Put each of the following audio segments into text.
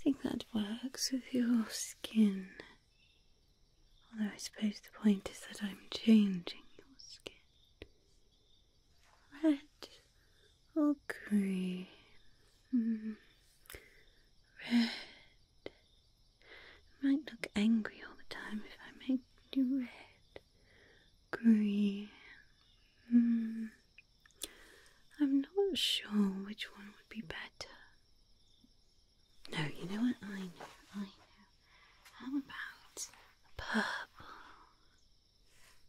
think that works with your skin. Although I suppose the point is that I'm changing your skin. Red or green? Red. I might look angry all the time if I make you red. Green. I'm not sure which one would be better. No, you know what? I know. How about purple?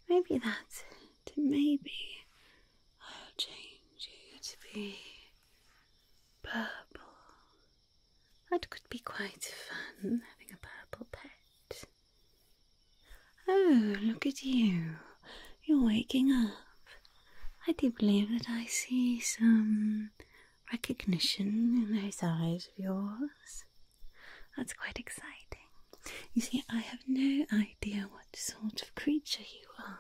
Maybe that's it. Maybe I'll change you to be purple. That could be quite fun, having a purple pet. Oh, look at you. You're waking up. I do believe that I see some recognition in those eyes of yours. That's quite exciting. You see, I have no idea what sort of creature you are.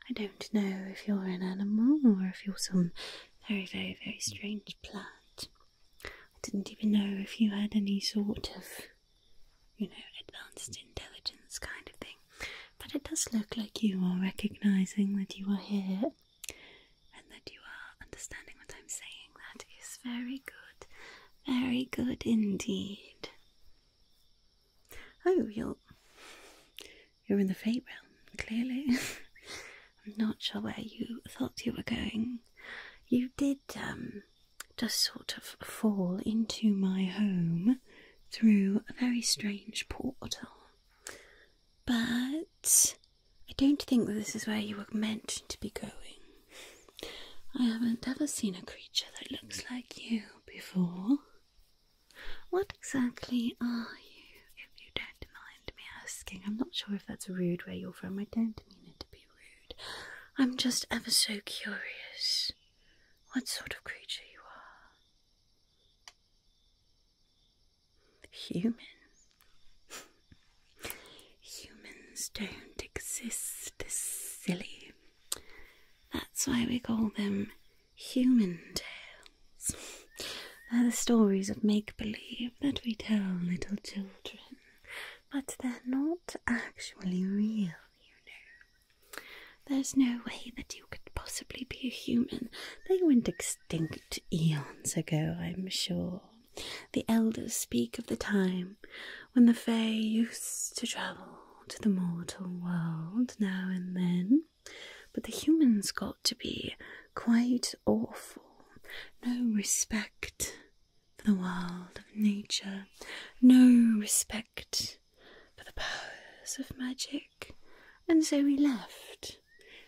I don't know if you're an animal or if you're some very, very, very strange plant. I didn't even know if you had any sort of, advanced intelligence kind of thing. But it does look like you are recognizing that you are here and that you are understanding what I'm saying. That is very good. Very good indeed. Oh, you're in the Fey realm, clearly. I'm not sure where you thought you were going. You did just sort of fall into my home through a very strange portal. But I don't think that this is where you were meant to be going. I haven't ever seen a creature that looks like you before. What exactly are you, if you don't mind me asking? I'm not sure if that's rude where you're from. I don't mean it to be rude. I'm just ever so curious what sort of creature you are. Human. Humans don't exist, silly. That's why we call them human tales. They're the stories of make-believe that we tell little children, but they're not actually real, There's no way that you could possibly be a human. They went extinct eons ago, I'm sure. The elders speak of the time when the Fae used to travel to the mortal world now and then, but the humans got to be quite awful. No respect for the world of nature, no respect for the powers of magic, and so we left.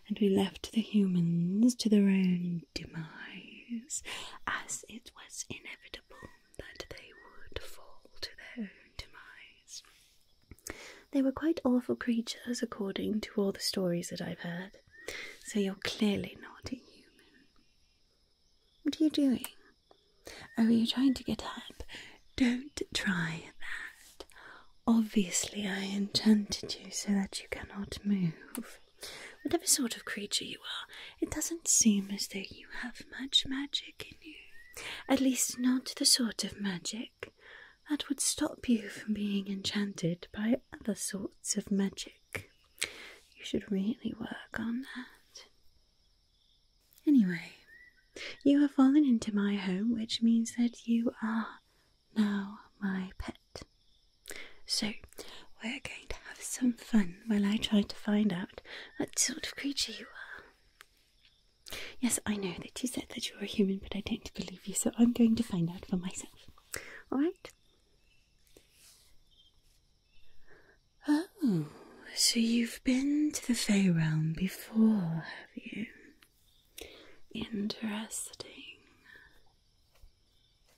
And we left the humans to their own demise, as it was inevitable that they would fall to their own demise. They were quite awful creatures, according to all the stories that I've heard, so you're clearly not a human. What are you doing? Oh, are you trying to get up? Don't try that. Obviously, I enchanted you so that you cannot move. Whatever sort of creature you are, it doesn't seem as though you have much magic in you. At least not the sort of magic that would stop you from being enchanted by other sorts of magic. You should really work on that. Anyway, you have fallen into my home, which means that you are now my pet. So, we're going to have some fun while I try to find out what sort of creature you are. Yes, I know that you said that you were a human, but I don't believe you, so I'm going to find out for myself. Alright? Oh, so you've been to the Fey realm before, have you? Interesting.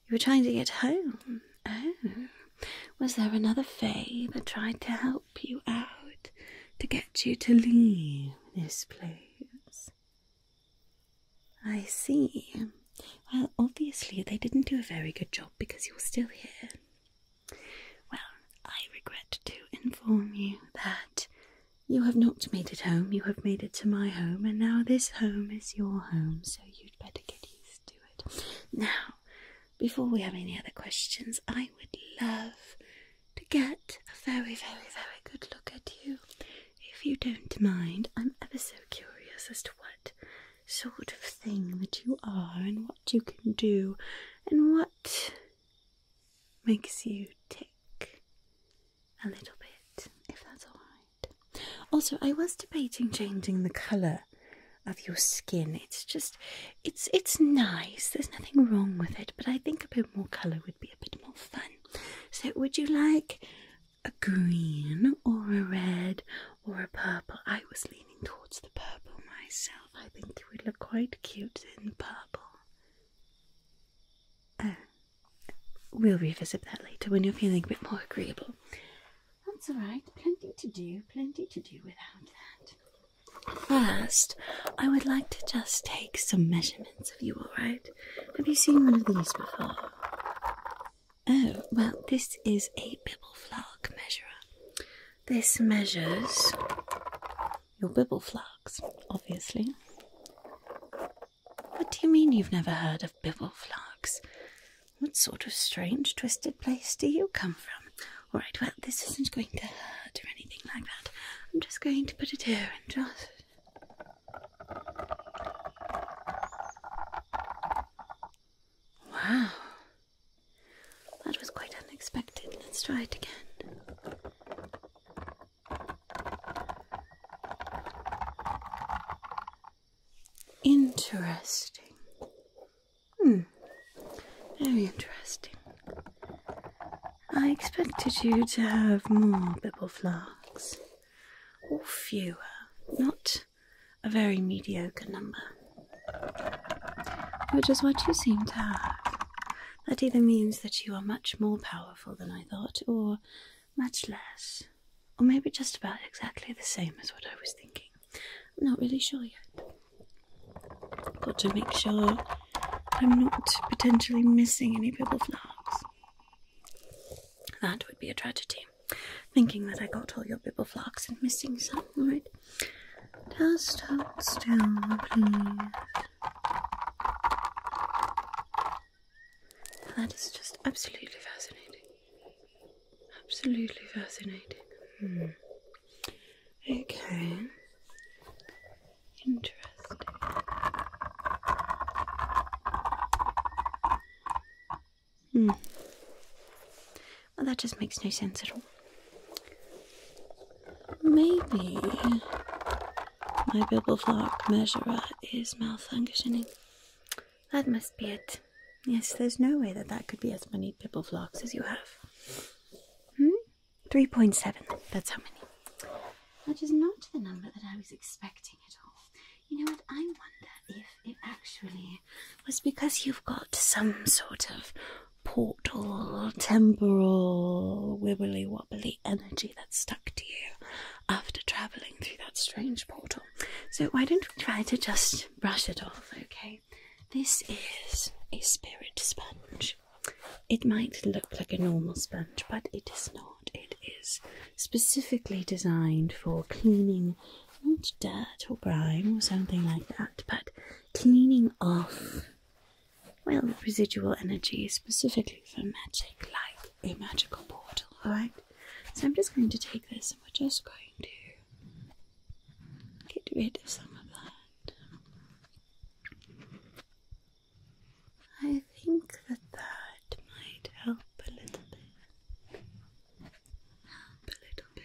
You were trying to get home? Oh. Was there another Fae that tried to help you out, to get you to leave this place? I see. Well, obviously they didn't do a very good job because you're still here. Well, I regret to inform you that you have not made it home. You have made it to my home, and now this home is your home, so you'd better get used to it. Now, before we have any other questions, I would love to get a very, very, very good look at you. If you don't mind, I'm ever so curious as to what sort of thing that you are and what you can do and what makes you tick a little bit, if that's all right. Also, I was debating changing the colour of your skin. It's just, it's nice. There's nothing wrong with it, but I think a bit more colour would be a bit more fun. So would you like a green or a red or a purple? I was leaning towards the purple myself. I think you would look quite cute in purple. Oh, we'll revisit that later when you're feeling a bit more agreeable. That's all right. Plenty to do without that. First, I would like to just take some measurements of you, alright? Have you seen one of these before? Oh, well, this is a bibbleflark measurer. This measures your bibbleflarks, obviously. What do you mean you've never heard of bibbleflarks? What sort of strange, twisted place do you come from? Alright, well, this isn't going to hurt or anything like that. I'm just going to put it here and just... Wow. That was quite unexpected. Let's try it again. Interesting. Very interesting. I expected you to have more bibbleflarks. Or fewer. Not a very mediocre number. Which is what you seem to have. That either means that you are much more powerful than I thought, or much less. Or maybe just about exactly the same as what I was thinking. I'm not really sure yet. Got to make sure I'm not potentially missing any bibbleflarks. That would be a tragedy. Thinking that I got all your bibbleflarks and missing some, right? Just hold still, please. That is just absolutely fascinating. Absolutely fascinating. Okay. Interesting. Well, that just makes no sense at all. Maybe my bibbleflark measurer is malfunctioning. That must be it. Yes, there's no way that that could be as many bibbleflarks as you have. 3.7. That's how many. That is not the number that I was expecting at all. You know what? I wonder if it actually was because you've got some sort of portal, temporal, wibbly wobbly energy that's stuck to you after travelling through that strange portal. So why don't we try to just brush it off, okay? This is a spirit sponge. It might look like a normal sponge, but it is not. It is specifically designed for cleaning, not dirt or grime or something like that, but cleaning off, well, residual energy, specifically for magic, like a magical portal, alright? So I'm just going to take this and we're just going to get rid of some of that. I think that might help a little bit. Help a little bit.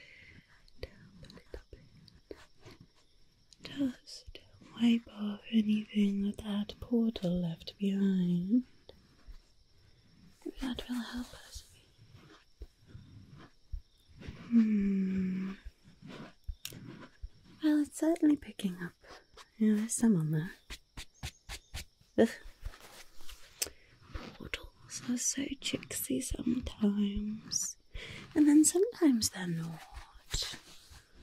Just wipe off anything that portal left behind. That will help us. Well, it's certainly picking up. Yeah, there's some on there. Ugh. Portals are so tricksy sometimes. And then sometimes they're not.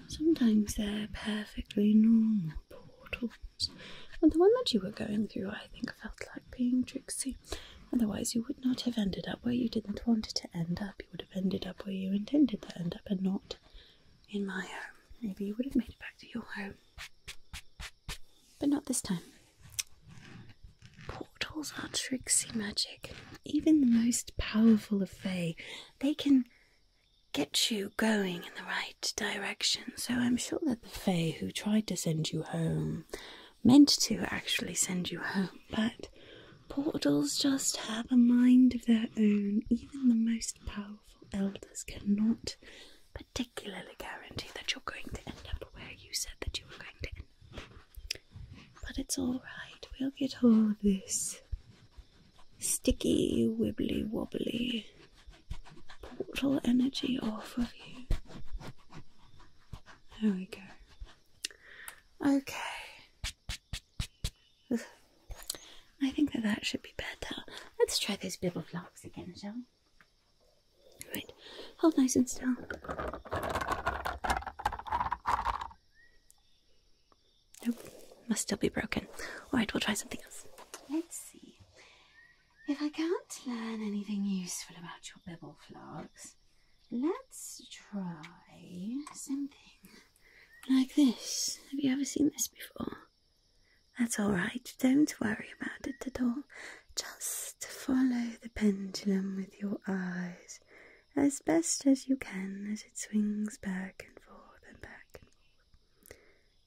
Sometimes they're perfectly normal portals. But the one that you were going through, I think, felt like being tricksy. Otherwise, you would not have ended up where you didn't want it to end up. You would have ended up where you intended to end up and not in my home. Maybe you would have made it back to your home. But not this time. Portal. portals are tricksy magic. Even the most powerful of fae, they can get you going in the right direction. So I'm sure that the fae who tried to send you home meant to actually send you home, but portals just have a mind of their own. Even the most powerful elders cannot particularly guarantee that you're going to end up where you said that you were going to end up. But it's alright, we'll get all of this sticky, wibbly wobbly portal energy off of you. There we go. Okay. I think that should be better. Let's try those bibbleflarks again, shall we? Right, hold nice and still. Nope, must still be broken. Alright, we'll try something else. Let's see. If I can't learn anything useful about your bibbleflarks, let's try something like this. Have you ever seen this before? That's alright, don't worry about it at all. Just follow the pendulum with your eyes as best as you can as it swings back and forth and back and forth.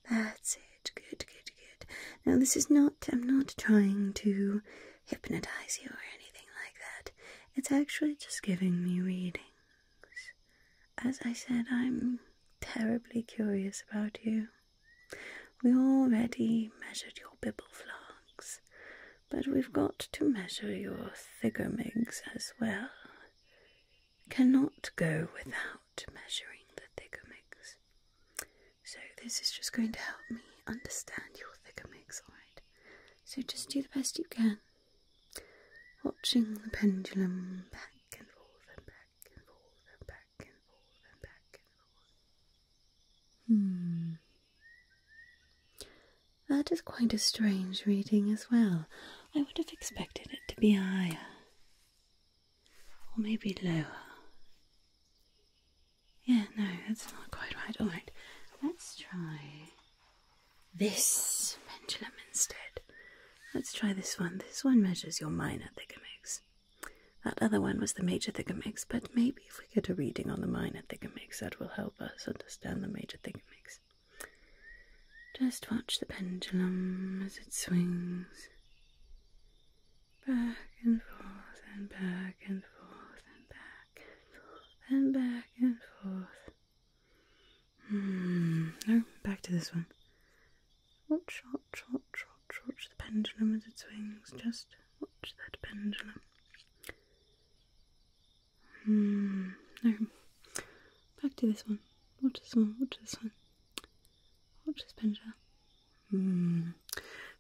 That's it, good, good, good. Now this is not, I'm not trying to hypnotize you or anything like that. It's actually just giving me readings. As I said, I'm terribly curious about you. We already measured your bibbleflarks, but we've got to measure your Thiggermiggs as well. Cannot go without measuring the Thiggermiggs. So this is just going to help me understand your Thiggermiggs, alright? So just do the best you can. Watching the pendulum back and forth and back and forth and back and forth and back and forth. That is quite a strange reading as well. I would have expected it to be higher. Or maybe lower. Yeah, no, that's not quite right. Alright, let's try this pendulum instead. Let's try this one. This one measures your minor Thiggermiggs. That other one was the major Thiggermiggs, but maybe if we get a reading on the minor Thiggermiggs, that will help us understand the major Thiggermiggs. Just watch the pendulum as it swings back and forth and back and forth and back and forth and back and forth. No, back to this one. Watch, watch, watch, watch, watch the pendulum as it swings. Just watch that pendulum. No, back to this one. Watch this one, watch this one. Watch this pendulum.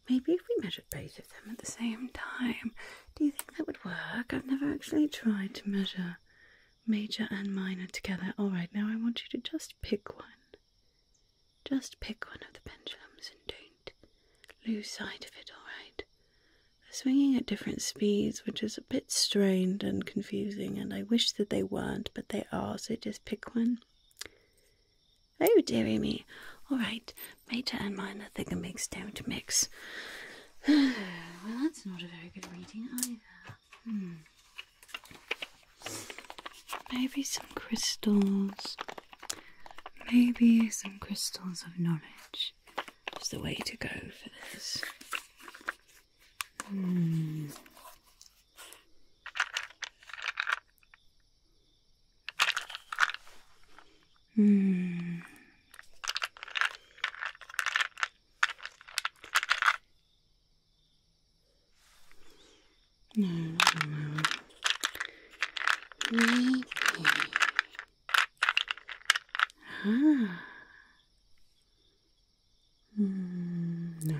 Maybe if we measured both of them at the same time, do you think that would work? I've never actually tried to measure major and minor together. Alright, now I want you to just pick one. Just pick one of the pendulums and don't lose sight of it, alright? They're swinging at different speeds, which is a bit strained and confusing, and I wish that they weren't, but they are, so just pick one. Oh, dearie me. Alright, major and minor Thiggermiggs don't mix. Well, that's not a very good reading either. Maybe some crystals. Maybe some crystals of knowledge is the way to go for this. No. Maybe. No.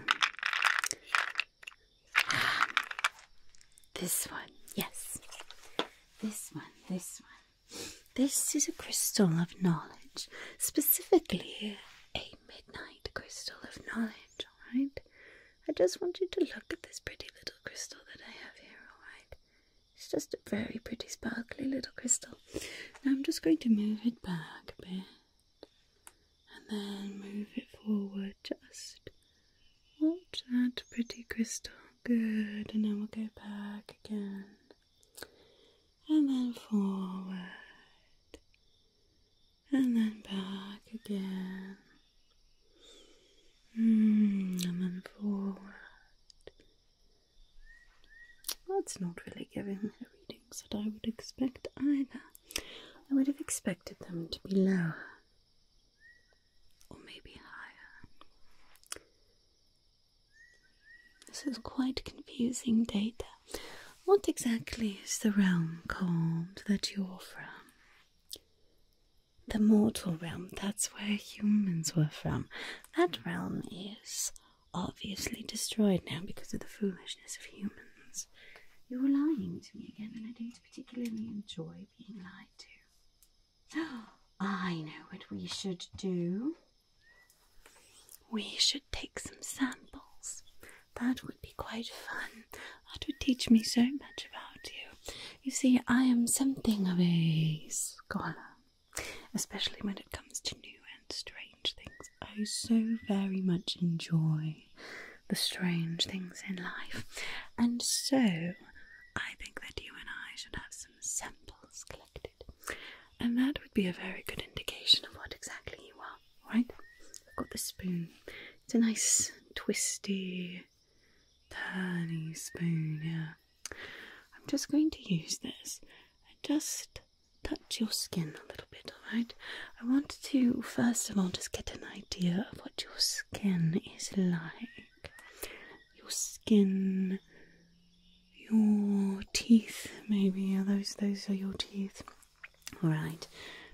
This one, yes. This one. This is a crystal of knowledge, specifically a midnight crystal of knowledge, alright? I just want you to look at this pretty little crystal that I have here, alright? It's just a very pretty sparkly little crystal. Now I'm just going to move it back a bit. And then move it forward, just watch that pretty crystal Good, and then we'll go back again. And then forward. And then back again. And then forward. That's not really giving me the readings that I would expect either. I would have expected them to be lower. Or maybe higher. This is quite confusing data. What exactly is the realm called that you're from? The mortal realm, that's where humans were from. That realm is obviously destroyed now because of the foolishness of humans. You're lying to me again, and I don't particularly enjoy being lied to. I know what we should do. We should take some samples. That would be quite fun. That would teach me so much about you. You see, I am something of a scholar, especially when it comes to new and strange things. I so very much enjoy the strange things in life, and so I think that you and I should have some samples collected, and that would be a very good indication of what exactly you are, right? I've got the spoon. It's a nice twisty, turny spoon, yeah. I'm just going to use this and just touch your skin a little bit, alright? I want to, first of all, just get an idea of what your skin is like. Your skin, your teeth, maybe. Those are your teeth. Alright.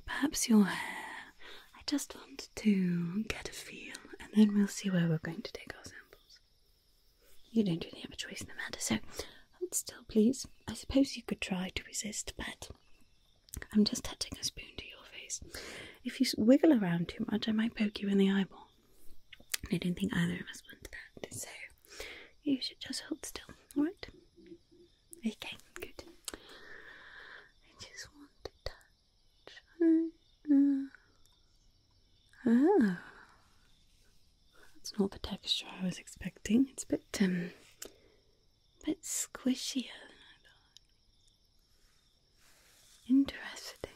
Perhaps your hair. I just want to get a feel, and then we'll see where we're going to take our samples. You don't really have a choice in the matter, so hold still, please. I suppose you could try to resist, but I'm just touching a spoon to your face. If you wiggle around too much, I might poke you in the eyeball. I don't think either of us want that, so you should just hold still, alright? Okay, good. I just want to touch. Oh, that's not the texture I was expecting. It's a bit squishier than I thought. Interesting.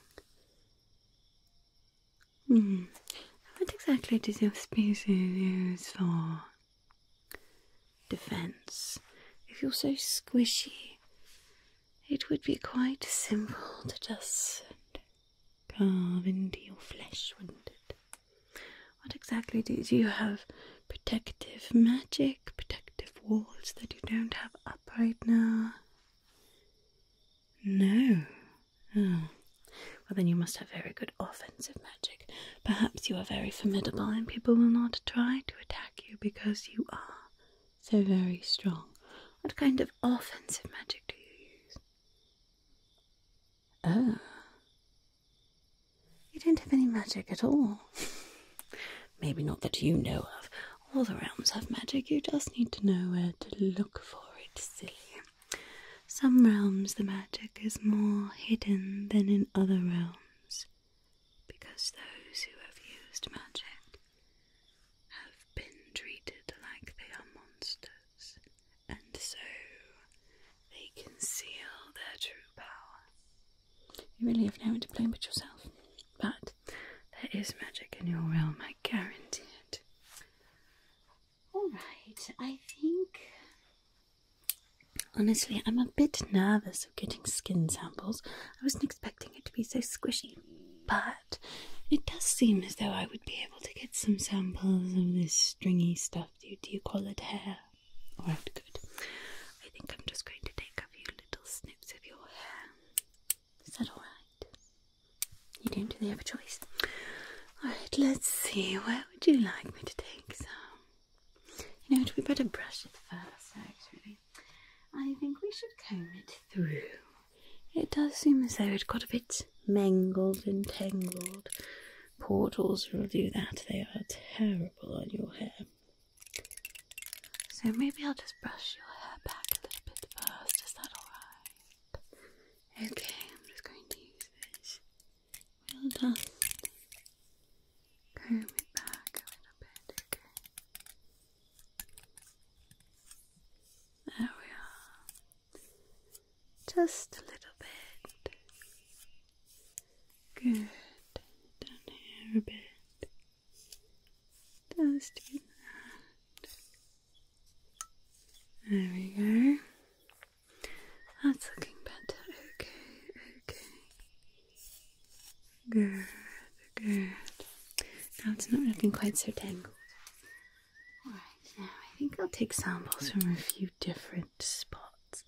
What exactly does your species use for defense? If you're so squishy, it would be quite simple to just carve into your flesh, wouldn't it? What exactly do you have? Protective magic, protective walls that you don't have up right now? No. Oh. Well, then you must have very good offensive magic. Perhaps you are very formidable and people will not try to attack you because you are so very strong. What kind of offensive magic do you use? Oh. You don't have any magic at all. Maybe not that you know of. All the realms have magic, you just need to know where to look for it, silly. Some realms the magic is more hidden than in other realms, because those who have used magic have been treated like they are monsters, and so they conceal their true power. You really have no one to blame but yourself, but there is magic in your realm, I guarantee it. Alright, I think... Honestly, I'm a bit nervous of getting skin samples. I wasn't expecting it to be so squishy, but it does seem as though I would be able to get some samples of this stringy stuff. Do you call it hair? Alright, good. I think I'm just going to take a few little snips of your hair. Is that alright? You don't really have a choice. Alright, let's see. Where would you like me to take some? You know, we better brush it first, actually. I think we should comb it through. It does seem as though it got a bit mangled and tangled. Portals will do that. They are terrible on your hair. So maybe I'll just brush your hair back a little bit first. Is that alright? Okay, I'm just going to use this. We'll just comb it back a little bit, okay? There Just a little bit. Good. Down here a bit. Just do that. There we go. That's looking better. Okay. Good. Now it's not looking quite so tangled. Alright, now I think I'll take samples from a few different spots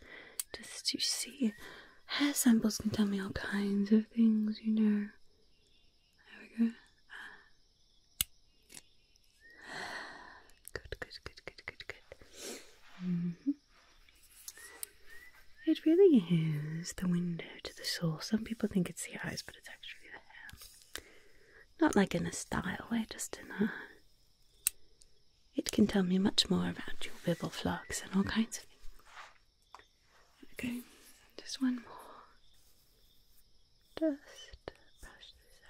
just to see. Hair samples can tell me all kinds of things, you know. There we go. Good. It really is the window to the soul. Some people think it's the eyes, but it's actually the hair. Not like in a style way, just in a... It can tell me much more about your bibbleflarks and all kinds of things. Okay, just one more. Just brush this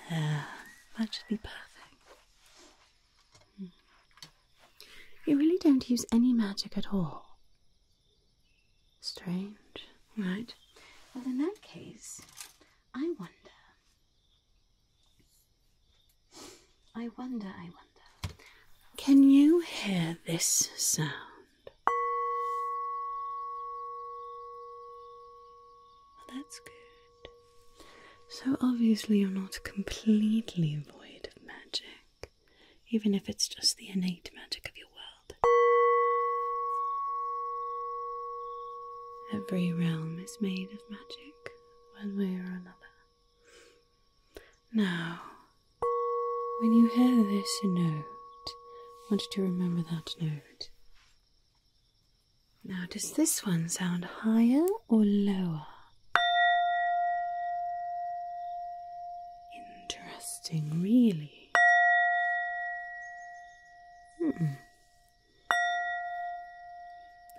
out. There, that should be perfect. You really don't use any magic at all. Strange, right? Well, in that case, I wonder. Can you hear this sound? Well, that's good. So obviously you're not completely void of magic, even if it's just the innate magic of your world. Every realm is made of magic, one way or another. Now, when you hear this note, I want you to remember that note. Now, does this one sound higher or lower? Interesting, really.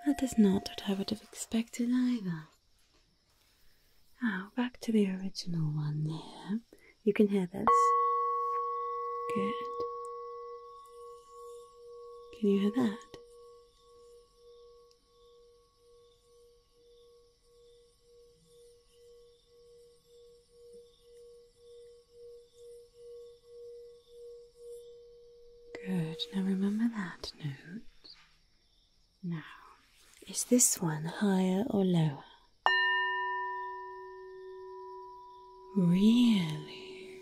That is not what I would have expected either. Now, back to the original one there. You can hear this. Good. Can you hear that? Good. Now remember that note. Now, is this one higher or lower? Really?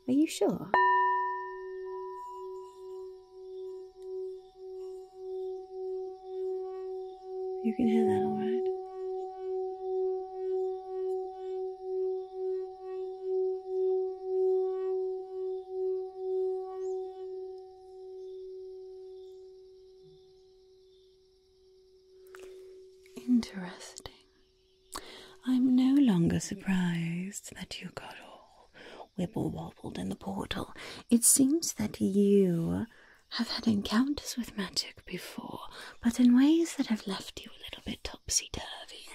Are you sure? You can hear that all right? Interesting. I'm no longer surprised that you got all wibble-wobbled in the portal. It seems that you have had encounters with magic before, but in ways that have left you a little bit topsy-turvy.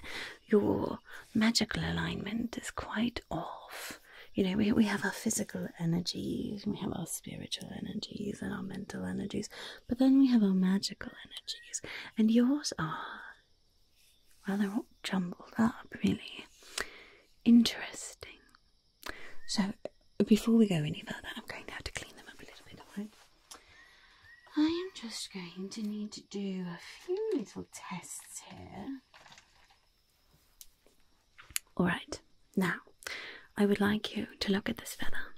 Your magical alignment is quite off. You know, we have our physical energies, we have our spiritual energies and our mental energies, but then we have our magical energies, and yours are... well, they're all jumbled up, really. Interesting. So, before we go any further, I'm going to have to clean them up a little bit, alright? I am just going to need to do a few little tests here. Alright, now, I would like you to look at this feather.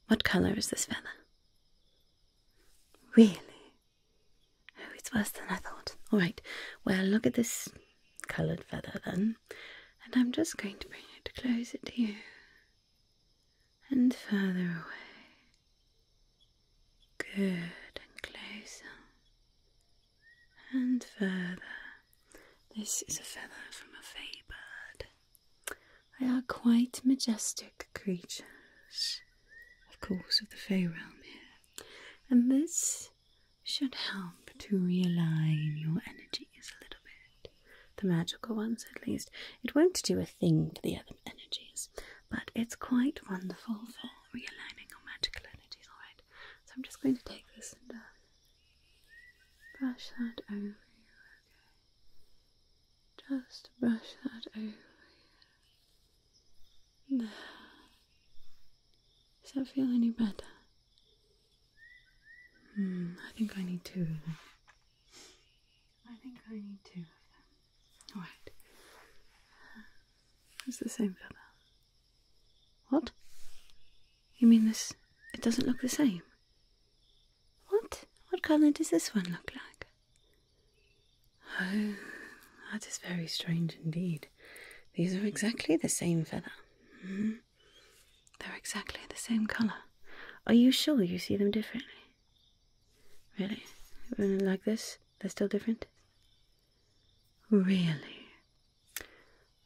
What colour is this feather? Really? Oh, it's worse than I thought. Alright, well, look at this coloured feather then, and I'm just going to bring it closer to you and further away. Good, and closer and further. This is a feather from a fey bird. They are quite majestic creatures, of course, of the fey realm here, and this should help to realign your energies a little bit. The magical ones, at least. It won't do a thing for the other energies, but it's quite wonderful for realigning your magical energies, alright? So I'm just going to take this and brush that over you, okay? Just brush that over. There. Does that feel any better? I think I need two of them. Alright. It's the same feather. What? You mean this? It doesn't look the same? What? What colour does this one look like? Oh, that is very strange indeed. These are exactly the same feather. They're exactly the same colour. Are you sure you see them differently? Really? Like this? They're still different? Really?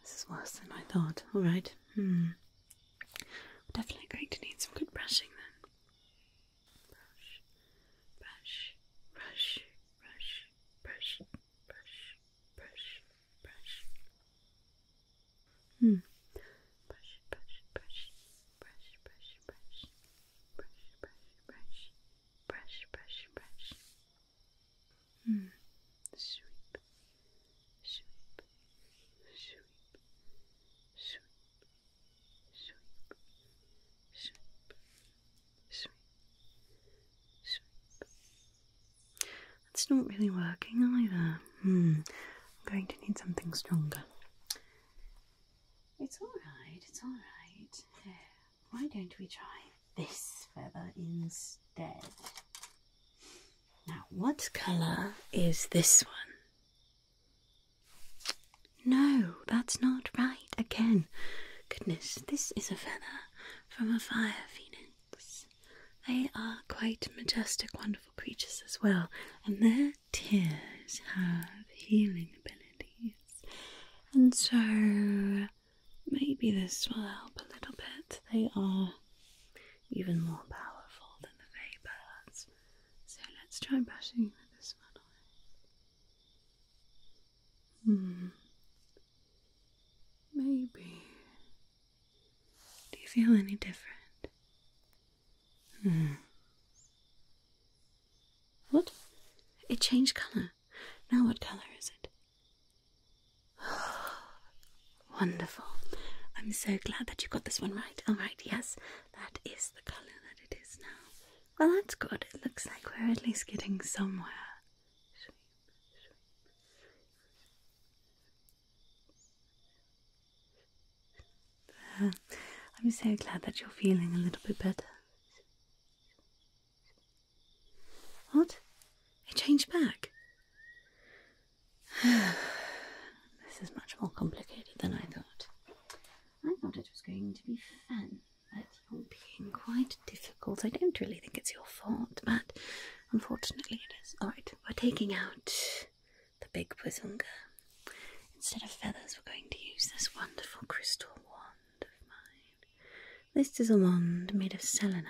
This is worse than I thought. Alright. We're definitely going to need some good brushing then. Brush, brush, brush, brush, brush, brush, brush, brush. Brush, brush, brush, brush, brush, brush, brush, brush, brush, brush, brush, brush. Sweep, sweep, sweep, sweep, sweep, sweep, sweep, sweep. That's not really working either. I'm going to need something stronger. It's alright, it's alright. Why don't we try this feather instead? Now, what colour is this one? No, that's not right. Again, goodness, this is a feather from a fire phoenix. They are quite majestic, wonderful creatures as well, and their tears have healing abilities. And so, maybe this will help a little bit. They are even more powerful than the Fey birds. So let's try brushing with this one. Maybe. Do you feel any different? What? It changed colour. Now what colour is it? Wonderful. I'm so glad that you got this one right. Alright, yes, that is the colour that it is now. Well, that's good. It looks like we're at least getting somewhere. I'm so glad that you're feeling a little bit better. What? It changed back? This is much more complicated than I thought. I thought it was going to be fun, but you're being quite difficult. I don't really think it's your fault, but unfortunately it is. Alright, we're taking out the big Puzunga. Instead of feathers, we're going to use this wonderful crystal wand of mine. This is a wand made of selenite.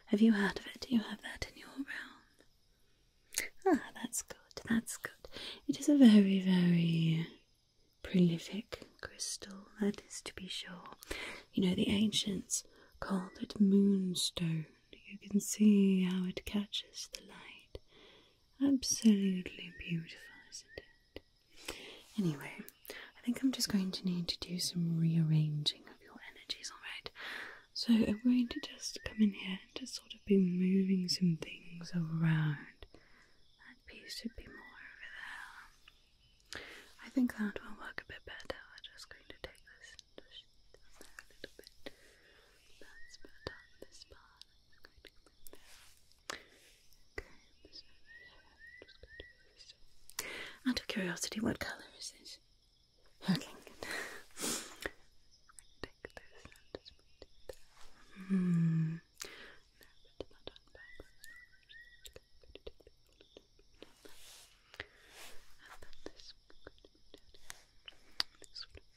Have you heard of it? Do you have that in your realm? Ah, that's good, that's good. It is a very, very prolific crystal, that is to be sure. You know, the ancients called it moonstone. You can see how it catches the light. Absolutely beautiful, isn't it? Anyway, I think I'm just going to need to do some rearranging of your energies, alright? So I'm going to just come in here and just sort of be moving some things around. That piece should be more over there. I think that will work a bit better. We're just going to take this and push it down there a little bit. That's better. This part. I'm going to come in there. Okay, this over here. I'm just going to go this way. Out of curiosity, what colour is it? Okay, good. Take this and just put it there. Put that on back. And then this one I'm going to put down here. This one.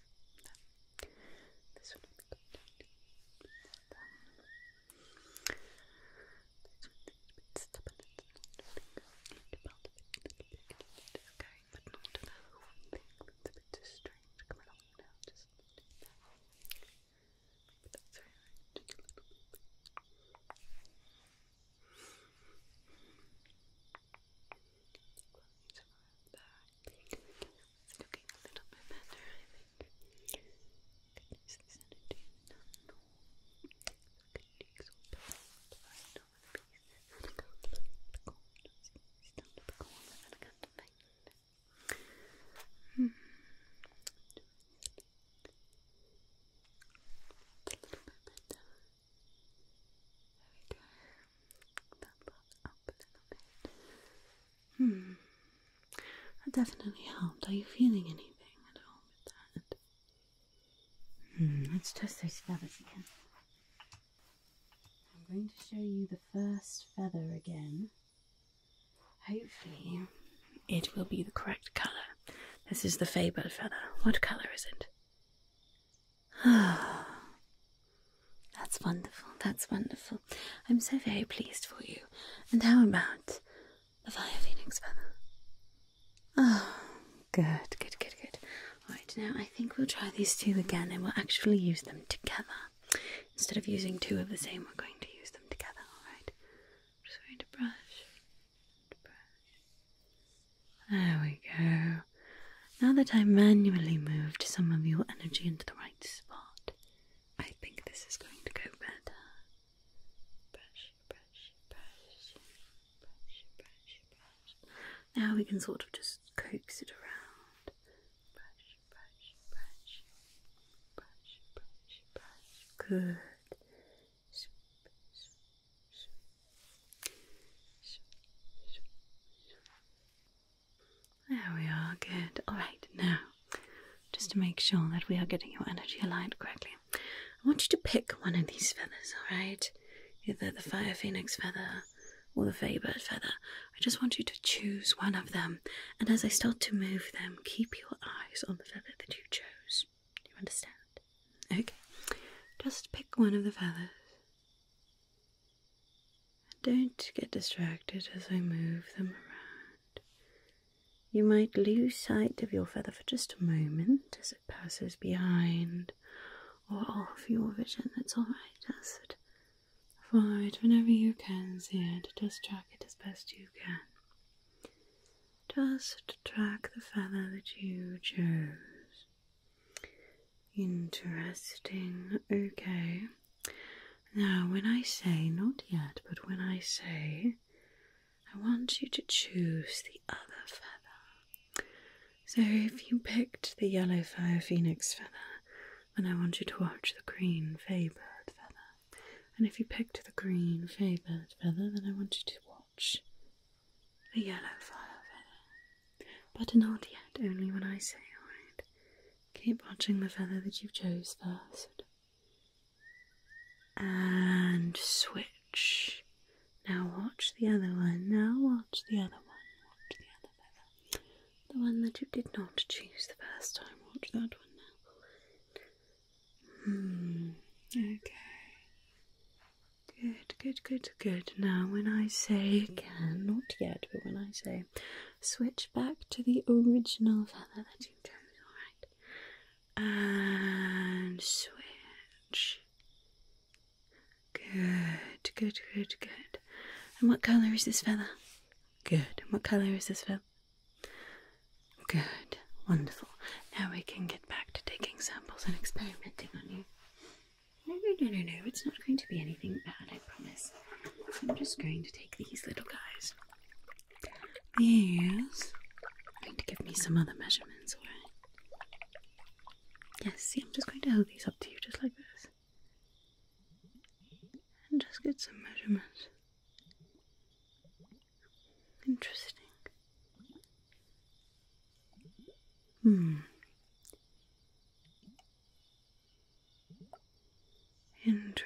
This one I'm going to put down. This one is a bit stubborn. It's not really going to belt a bit. Okay, but not the whole thing. That definitely helped. Are you feeling anything at all with that? Let's test those feathers again. I'm going to show you the first feather again. Hopefully it will be the correct colour. This is the faybird feather. What colour is it? Ah, that's wonderful, that's wonderful. I'm so very pleased for you. And how about the fire phoenix feather? Oh, good, good, good, good. Alright, now I think we'll try these two again and we'll actually use them together. Instead of using two of the same, we're going to use them together, alright? I'm just going to brush. There we go. Now that I manually moved some of your energy into the right spot, I think this is going to go better. Brush, brush, brush, brush, brush, brush. Now we can sort of just coax it around. Brush, brush, brush, brush, brush, brush. Good. There we are, good. Alright, now, just to make sure that we are getting your energy aligned correctly, I want you to pick one of these feathers, alright? Either the fire phoenix feather or the faybird feather. I just want you to choose one of them, and as I start to move them, keep your eyes on the feather that you chose. Do you understand? Okay, just pick one of the feathers. Don't get distracted as I move them around. You might lose sight of your feather for just a moment as it passes behind or off your vision. It's alright, just follow it whenever you can see it. Just track it as best you can. Just track the feather that you chose. Interesting. Okay. Now, when I say, not yet, but when I say, I want you to choose the other feather. So if you picked the yellow fire phoenix feather, then I want you to watch the green faybird feather. And if you picked the green faybird feather, then I want you to watch the yellow fire feather. But not yet, only when I say, alright? Keep watching the feather that you chose first. And switch. Now watch the other one. Now watch the other one. Watch the other feather. The one that you did not choose the first time. Watch that one now. Okay. Good, good, good, good. Now when I say again, not yet, but when I say switch back to the original feather that you chose, alright? And switch. Good, good, good, good. And what colour is this feather? Good. And what colour is this feather? Good. Wonderful. Now we can get back to taking samples and experimenting on you. No. It's not going to be anything bad, I promise. I'm just going to take these little guys. These are going to give me some other measurements, alright? Yes, see, I'm just going to hold these up to you just like this. And just get some measurements. Interesting. Interesting.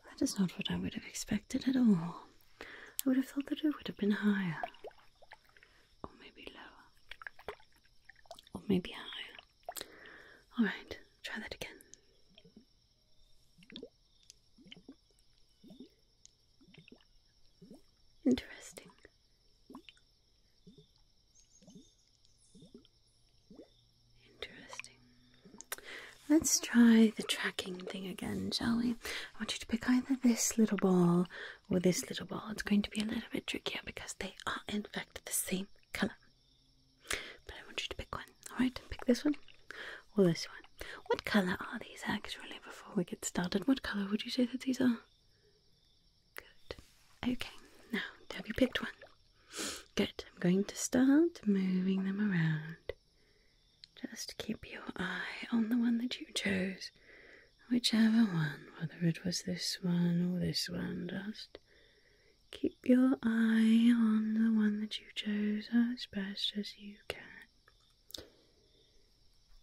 That is not what I would have expected at all. I would have thought that it would have been higher. Or maybe lower. Or maybe higher. Alright, try that again. Interesting. Interesting. Let's try the tracking thing again, shall we? I want you to pick either this little ball or this little ball. It's going to be a little bit trickier because they are in fact the same colour. But I want you to pick one. Alright, pick this one or this one. What colour are these actually before we get started? What colour would you say that these are? Good. Okay, now have you picked one? Good. I'm going to start moving them around. just keep your eye on the one that you chose. Whichever one, whether it was this one or this one, just keep your eye on the one that you chose as best as you can.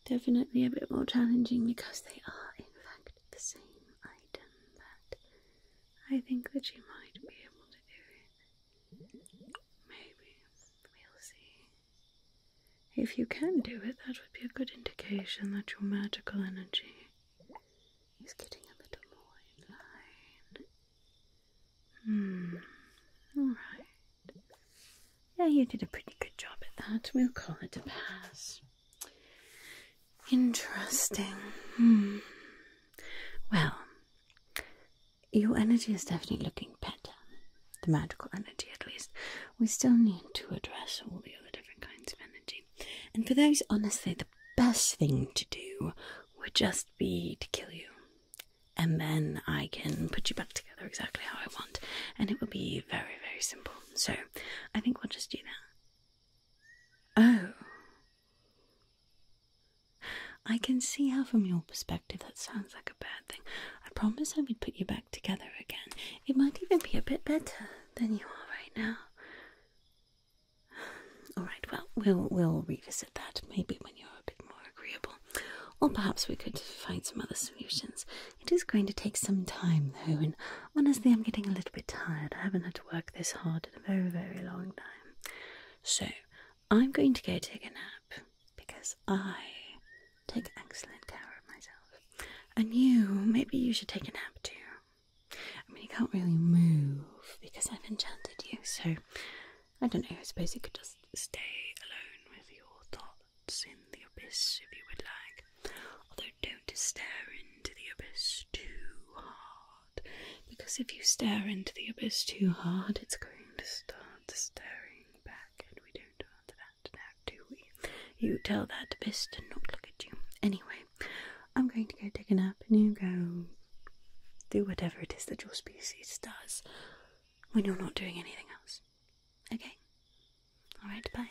Definitely a bit more challenging because they are, in fact, the same item, but I think that you might be able to do it. Maybe. We'll see. If you can do it, that would be a good indication that your magical energy is getting a little more in line. Alright. Yeah, you did a pretty good job at that. We'll call it a pass. Interesting. Well, your energy is definitely looking better. The magical energy, at least. We still need to address all the other different kinds of energy. And for those, honestly, the best thing to do would just be to kill you. And then I can put you back together exactly how I want. And it will be very, very simple. So, I think we'll just do that. Oh. I can see how from your perspective that sounds like a bad thing. I promise I would put you back together again. It might even be a bit better than you are right now. Alright, well, we'll revisit that maybe when you're a bit more agreeable. Or perhaps we could find some other solutions. It is going to take some time though, and honestly I'm getting a little bit tired. I haven't had to work this hard in a very, very long time. So, I'm going to go take a nap because I take excellent care of myself. And maybe you should take a nap too. I mean, you can't really move because I've enchanted you, so I don't know, I suppose you could just stay alone with your thoughts in the abyss if you would like. Although don't stare into the abyss too hard, because if you stare into the abyss too hard, it's going to start staring back, and we don't want that now, do we? You tell that abyss to not look at you. Anyway, I'm going to go take a nap, and you go do whatever it is that your species does when you're not doing anything else. Okay? Alright, bye.